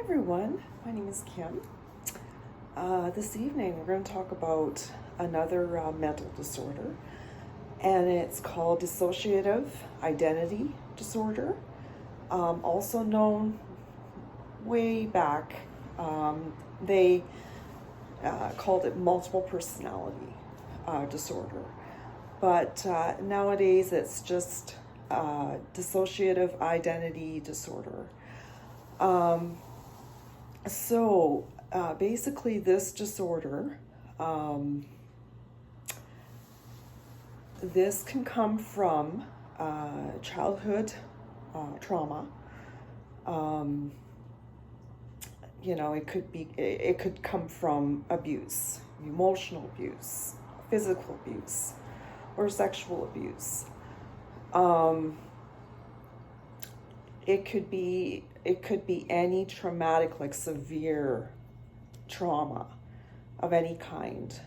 everyone, my name is Kim. This evening we're going to talk about another mental disorder, and it's called dissociative identity disorder, also known way back. They called it multiple personality disorder, but nowadays it's just dissociative identity disorder. Basically this disorder, this can come from childhood trauma. It could come from abuse, emotional abuse, physical abuse, or sexual abuse. It could be any traumatic, like severe trauma of any kind.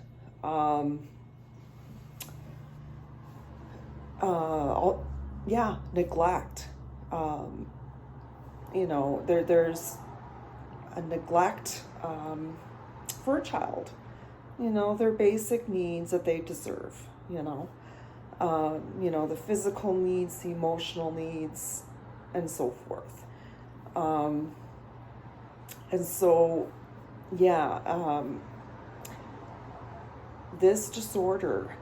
Neglect. There's a neglect for a child. Their basic needs that they deserve. The physical needs, the emotional needs, and so forth. This disorder,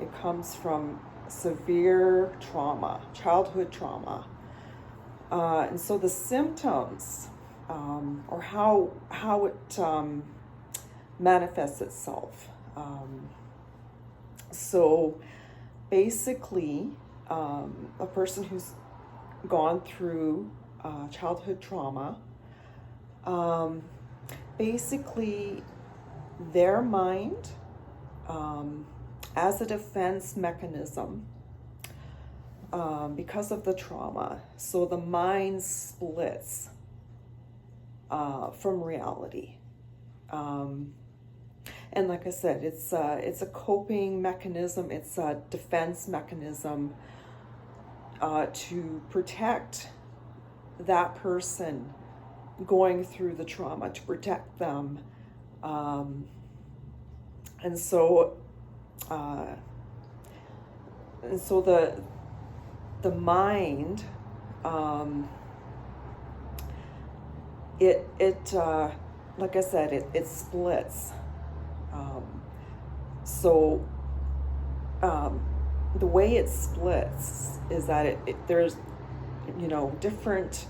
it comes from severe trauma, childhood trauma. And so the symptoms, or how it manifests itself. So basically, a person who's gone through childhood trauma, basically their mind, as a defense mechanism, because of the trauma, so the mind splits from reality. And like I said, it's a coping mechanism, it's a defense mechanism to protect that person going through the trauma, to protect them. And so the mind, like I said, it splits. The way it splits is that there's, different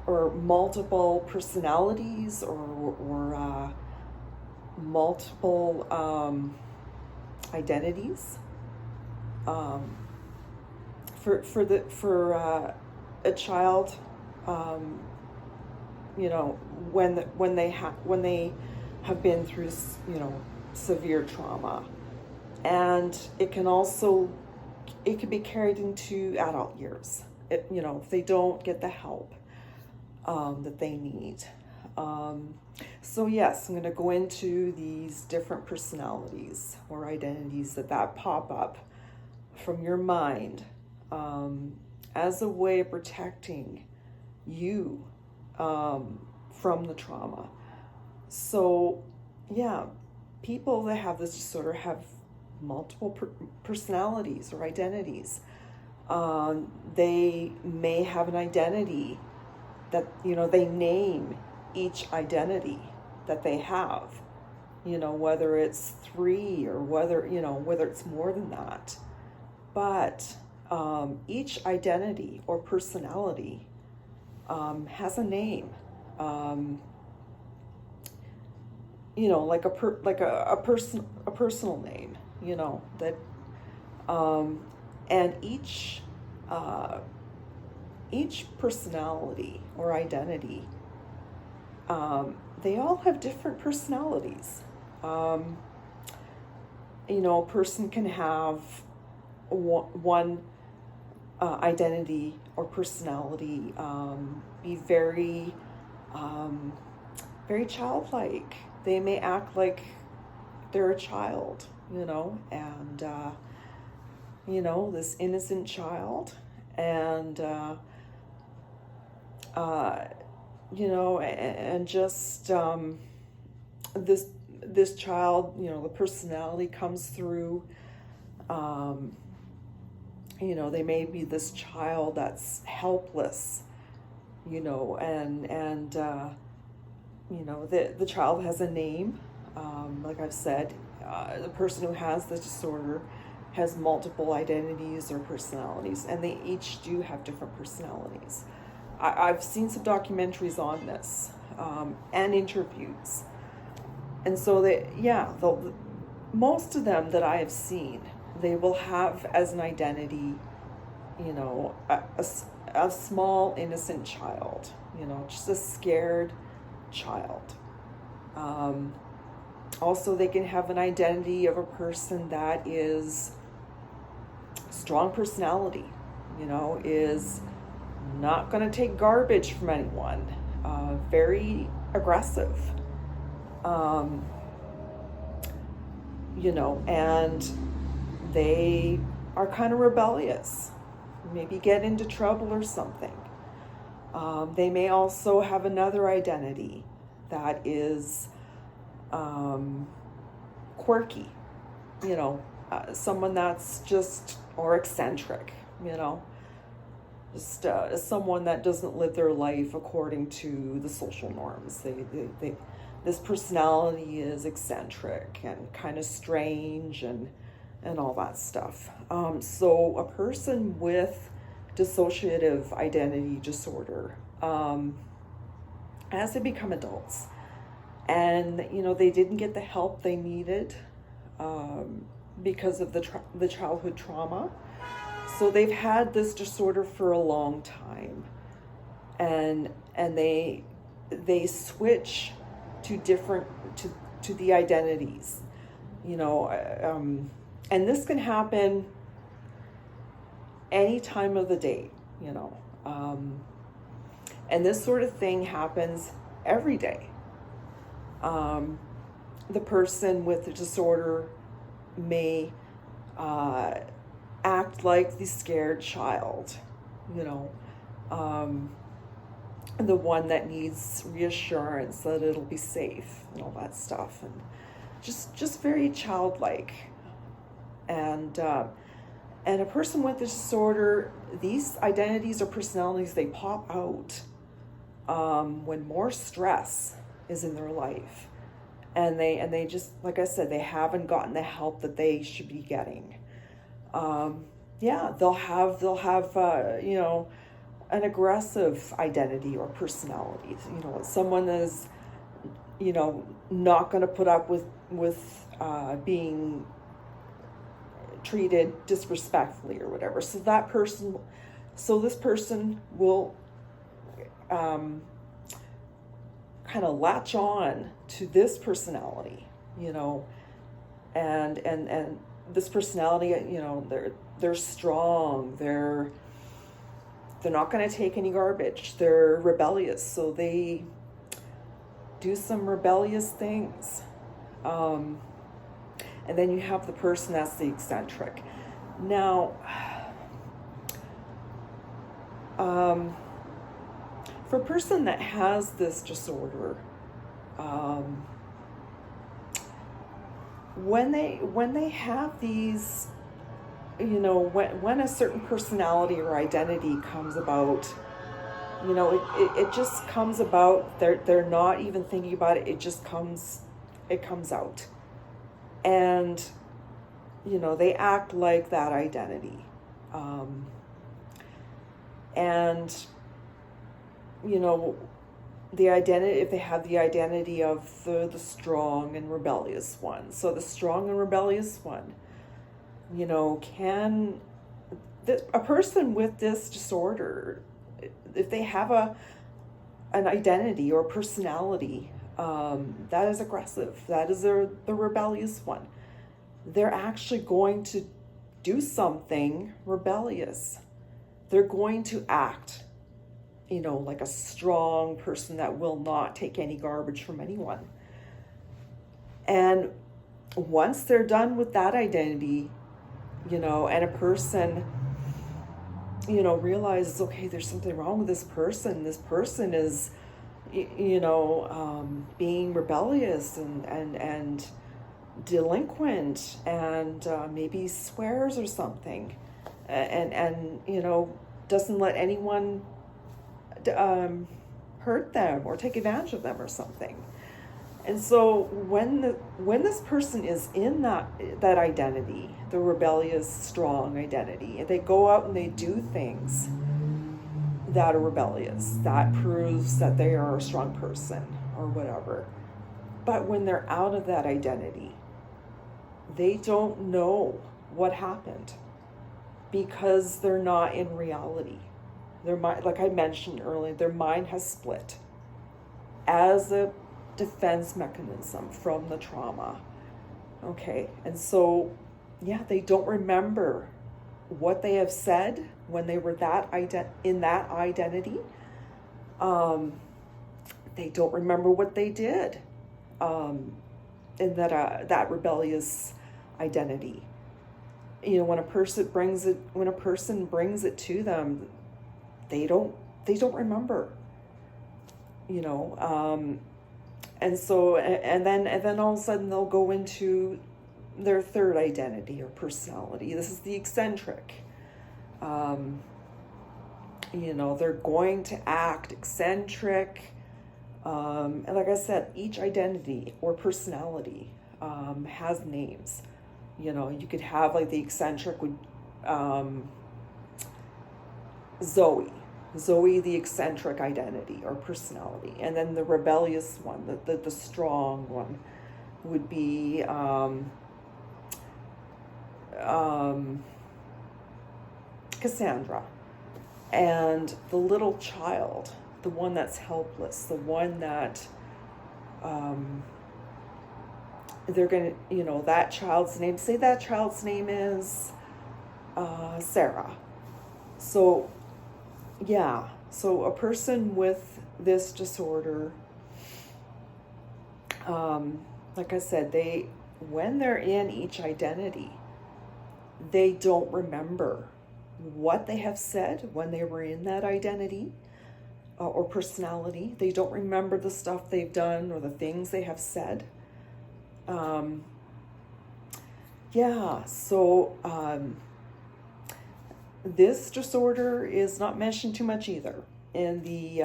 or multiple personalities or multiple identities. For a child, when they have been through, severe trauma, and it could be carried into adult years. If they don't get the help that they need. Yes, I'm going to go into these different personalities or identities that pop up from your mind as a way of protecting you from the trauma. So, people that have this disorder have multiple personalities or identities. They may have an identity that, they name each identity that they have, whether it's 3 or whether it's more than that. But each identity or personality has a name, like a personal name, that, and each personality or identity, they all have different personalities. A person can have one identity or personality, be very childlike. They may act like they're a child, and this innocent child. And uh, and just this child, the personality comes through. They may be this child that's helpless, and the child has a name. Like I've said, the person who has the disorder has multiple identities or personalities, and they each do have different personalities. I've seen some documentaries on this, and interviews. And so most of them that I have seen, they will have as an identity, a small innocent child, just a scared child. Also, they can have an identity of a person that is strong personality, is not going to take garbage from anyone, very aggressive, and they are kind of rebellious, maybe get into trouble or something. They may also have another identity that is quirky, someone that's just, or eccentric, just someone that doesn't live their life according to the social norms. This personality is eccentric and kind of strange and all that stuff. So a person with dissociative identity disorder, as they become adults, and they didn't get the help they needed because of the childhood trauma. So they've had this disorder for a long time, and they switch to different to the identities, and this can happen any time of the day, and this sort of thing happens every day. The person with the disorder may act like the scared child, the one that needs reassurance that it'll be safe and all that stuff, and just very childlike. And a person with this disorder, these identities or personalities, they pop out when more stress is in their life, and they just, like I said, they haven't gotten the help that they should be getting. They'll have an aggressive identity or personality. Someone is, not going to put up with being treated disrespectfully or whatever. So this person will kind of latch on to this personality, and this personality, they're strong, they're not going to take any garbage, they're rebellious, so they do some rebellious things. And then you have the person that's the eccentric. Now, for a person that has this disorder, when they have these, when a certain personality or identity comes about, it just comes about. They're not even thinking about it. It comes out, and they act like that identity, and the identity, if they have the identity of the strong and rebellious one. So the strong and rebellious one, a person with this disorder, if they have an identity or personality that is aggressive, that is the rebellious one, they're actually going to do something rebellious. They're going to act like a strong person that will not take any garbage from anyone. And once they're done with that identity, and a person realizes, okay, there's something wrong with this person. This person is, being rebellious and delinquent, and maybe swears or something, and doesn't let anyone hurt them or take advantage of them or something. And so when this person is in that identity, the rebellious, strong identity, and they go out and they do things that are rebellious, that proves that they are a strong person or whatever. But when they're out of that identity, they don't know what happened because they're not in reality. Their mind, like I mentioned earlier, their mind has split as a defense mechanism from the trauma. Okay, and so they don't remember what they have said when they were in that identity. They don't remember what they did in that rebellious identity. When a person brings it to them, they don't remember. And so, and then all of a sudden they'll go into their third identity or personality. This is the eccentric. They're going to act eccentric. And like I said, each identity or personality has names. You could have like the eccentric would, Zoe, the eccentric identity or personality. And then the rebellious one, the strong one, would be Cassandra. And the little child, the one that's helpless, the one that they're going to, that child's name, say that child's name is Sarah. So a person with this disorder, like I said, when they're in each identity, they don't remember what they have said when they were in that identity or personality. They don't remember the stuff they've done or the things they have said. This disorder is not mentioned too much either in the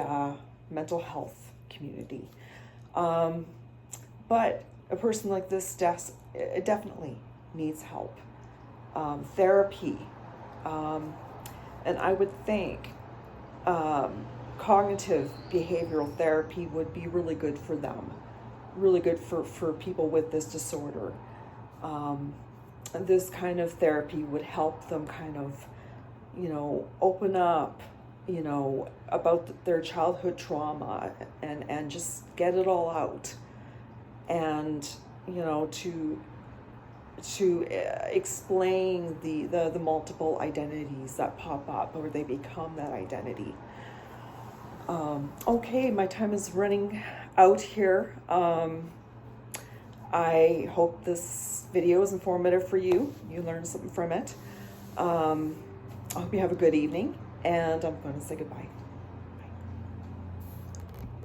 mental health community. But a person like this definitely needs help. Therapy. And I would think cognitive behavioral therapy would be really good for them, really good for people with this disorder. This kind of therapy would help them kind of, open up, about their childhood trauma and just get it all out. And, to explain the multiple identities that pop up or they become that identity. Okay, my time is running out here. I hope this video is informative for you. You learned something from it. I hope you have a good evening, and I'm going to say goodbye.